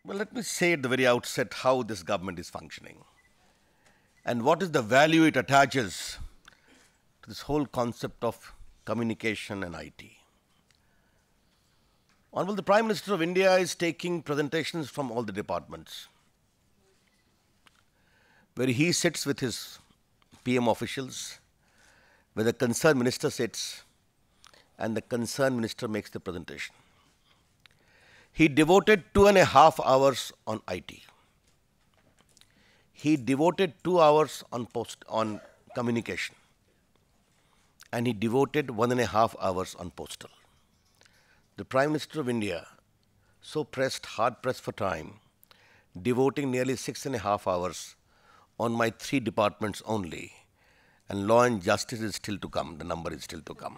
Well, let me say at the very outset how this government is functioning and what is the value it attaches to this whole concept of communication and IT. Honorable the Prime Minister of India is taking presentations from all the departments, where he sits with his PM officials, where the concerned minister sits, and the concerned minister makes the presentation. He devoted 2.5 hours on IT. He devoted 2 hours on communication, and he devoted 1.5 hours on postal. The Prime Minister of India, so pressed, hard pressed for time, devoting nearly 6.5 hours on my 3 departments only, and law and justice is still to come. The number is still to come.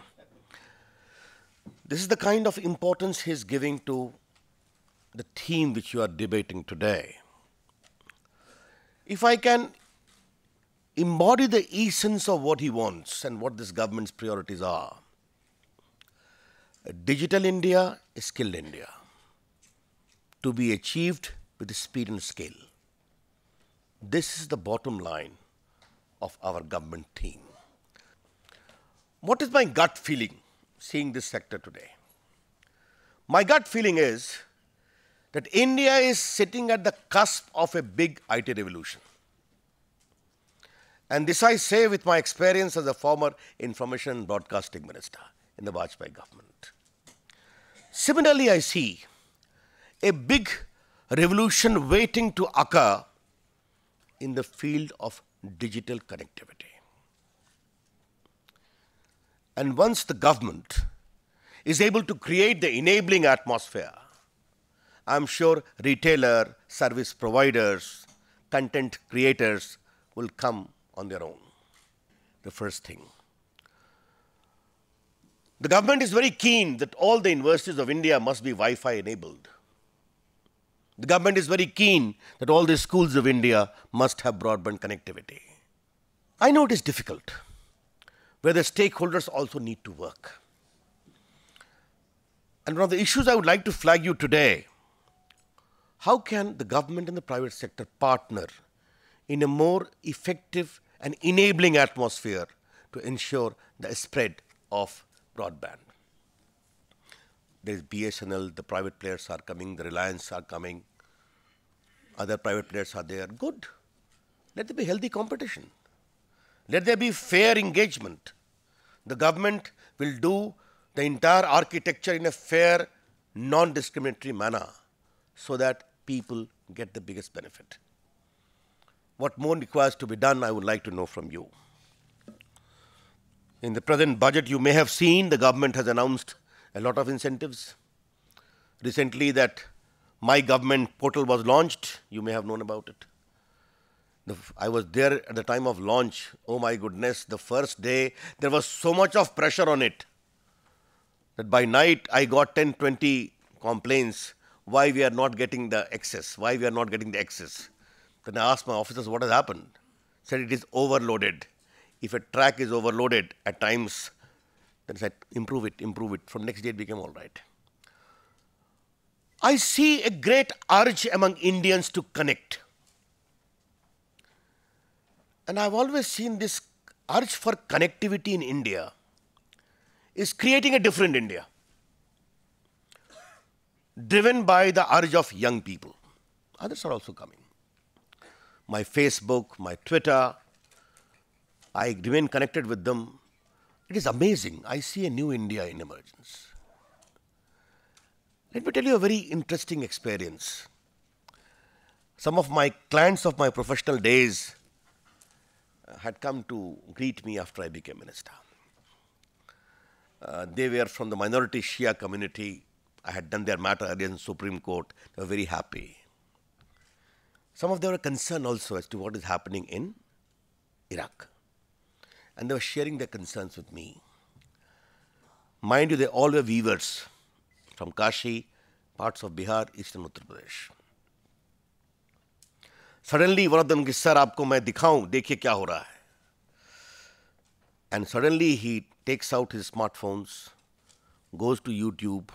This is the kind of importance he is giving to the theme which you are debating today. If I can embody the essence of what he wants and what this government's priorities are, digital India, a skilled India, to be achieved with speed and scale. This is the bottom line of our government theme. What is my gut feeling seeing this sector today? My gut feeling is that India is sitting at the cusp of a big IT revolution. And this I say with my experience as a former information and broadcasting minister in the Vajpayee government. Similarly, I see a big revolution waiting to occur in the field of digital connectivity. And once the government is able to create the enabling atmosphere, I'm sure retailer, service providers, content creators will come on their own. The first thing. The government is very keen that all the universities of India must be Wi-Fi enabled. The government is very keen that all the schools of India must have broadband connectivity. I know it is difficult, where the stakeholders also need to work. And one of the issues I would like to flag you today, how can the government and the private sector partner in a more effective and enabling atmosphere to ensure the spread of broadband? There is BSNL, the private players are coming, the Reliance are coming, other private players are there. Good. Let there be healthy competition. Let there be fair engagement. The government will do the entire architecture in a fair, non-discriminatory manner so that people get the biggest benefit. What more requires to be done, I would like to know from you. In the present budget, you may have seen the government has announced a lot of incentives. Recently, that My Government portal was launched. You may have known about it. I was there at the time of launch. Oh my goodness, the first day, there was so much of pressure on it that by night I got 10, 20 complaints why we are not getting the access, why we are not getting the access. Then I asked my officers what has happened. Said it is overloaded. If a track is overloaded at times, then I said improve it, improve it. From next day it became all right. I see a great urge among Indians to connect. And I've always seen this urge for connectivity in India is creating a different India, driven by the urge of young people. Others are also coming. My Facebook, my Twitter, I remain connected with them. It is amazing. I see a new India in emergence. Let me tell you a very interesting experience. Some of my clients of my professional days had come to greet me after I became minister. They were from the minority Shia community. I had done their matter earlier in the Supreme Court. They were very happy. Some of them were concerned also as to what is happening in Iraq. And they were sharing their concerns with me. Mind you, they all were weavers from Kashi, parts of Bihar, eastern Uttar Pradesh. Suddenly, one of them said, "Sir, aapko main dikhaun, dekhiye kya ho raha hai." And suddenly he takes out his smartphones, goes to YouTube,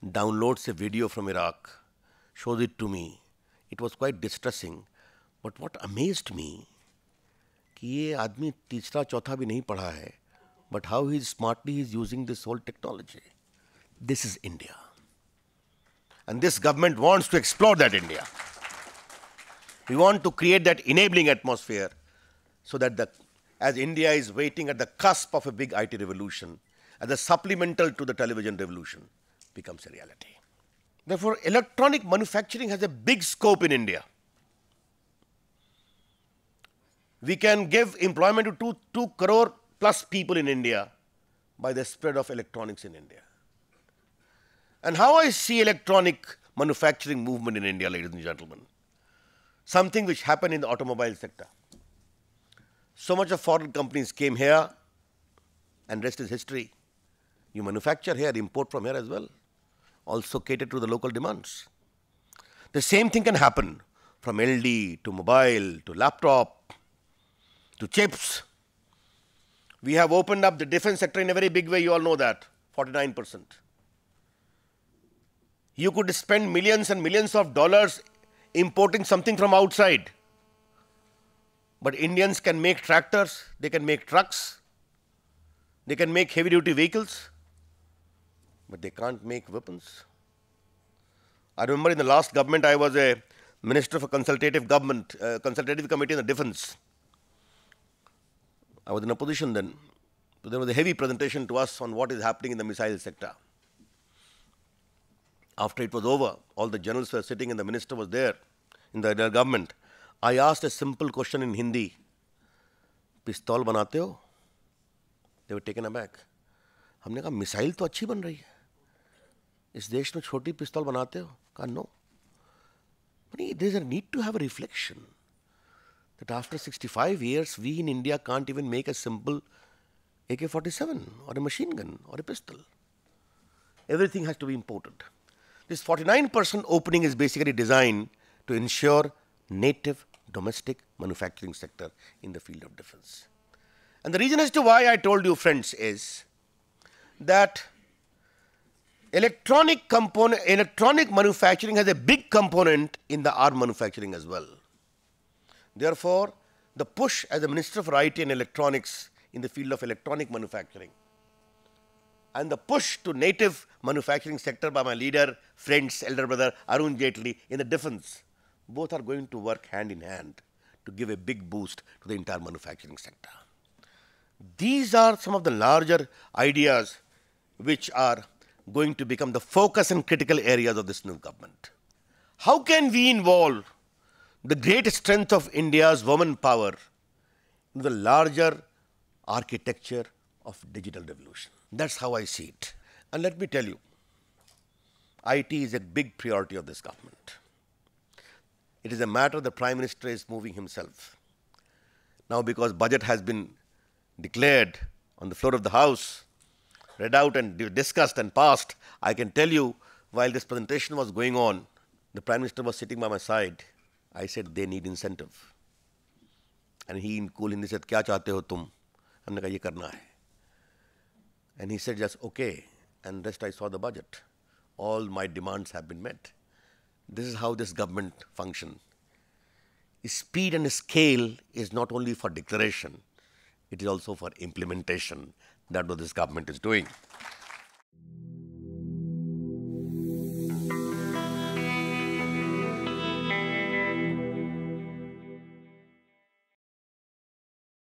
downloads a video from Iraq, shows it to me, it was quite distressing. But what amazed me, कि ये आदमी तीसरा चौथा भी नहीं पढ़ा है, but how he smartly is using this whole technology. This is India. And this government wants to explore that India. We want to create that enabling atmosphere so that as India is waiting at the cusp of a big IT revolution, as a supplemental to the television revolution, becomes a reality. Therefore, electronic manufacturing has a big scope in India. We can give employment to 2 crore plus people in India by the spread of electronics in India. And how I see electronic manufacturing movement in India, ladies and gentlemen, something which happened in the automobile sector. So much of foreign companies came here, and rest is history. You manufacture here, import from here as well. Also cater to the local demands. The same thing can happen from LD to mobile to laptop to chips. We have opened up the defense sector in a very big way, you all know that, 49%. You could spend millions and millions of dollars importing something from outside. But Indians can make tractors, they can make trucks, they can make heavy-duty vehicles, but they can't make weapons. I remember in the last government, I was a minister for consultative government, consultative committee in the defense. I was in opposition then. So there was a heavy presentation to us on what is happening in the missile sector. After it was over, all the generals were sitting and the minister was there in the government. I asked a simple question in Hindi. Pistol banate ho? They were taken aback. हमने कहा missile तो अच्छी बन रही है. इस देश में छोटी पिस्तौल बनाते हो? कहा no. But there is a need to have a reflection that after 65 years, we in India can't even make a simple AK-47 or a machine gun or a pistol. Everything has to be imported. This 49% opening is basically designed to ensure native domestic manufacturing sector in the field of defense. And the reason as to why I told you, friends, is that electronic manufacturing has a big component in the arm manufacturing as well. Therefore, the push as a Minister for IT and Electronics in the field of electronic manufacturing and the push to native manufacturing sector by my leader, friends, elder brother Arun Jaitley in the defense, both are going to work hand in hand to give a big boost to the entire manufacturing sector. These are some of the larger ideas which are going to become the focus and critical areas of this new government. How can we involve the great strength of India's woman power in the larger architecture of digital revolution? That's how I see it. And let me tell you, IT is a big priority of this government. It is a matter the Prime Minister is moving himself. Now, because budget has been declared on the floor of the House, read out and discussed and passed, I can tell you, while this presentation was going on, the Prime Minister was sitting by my side. I said, they need incentive. And he in cool Hindi said, kya chahte ho tum? हमने कहा ये करना है. And he said, just okay. And rest I saw the budget. All my demands have been met. This is how this government functions. Speed and scale is not only for declaration, it is also for implementation. That's what this government is doing.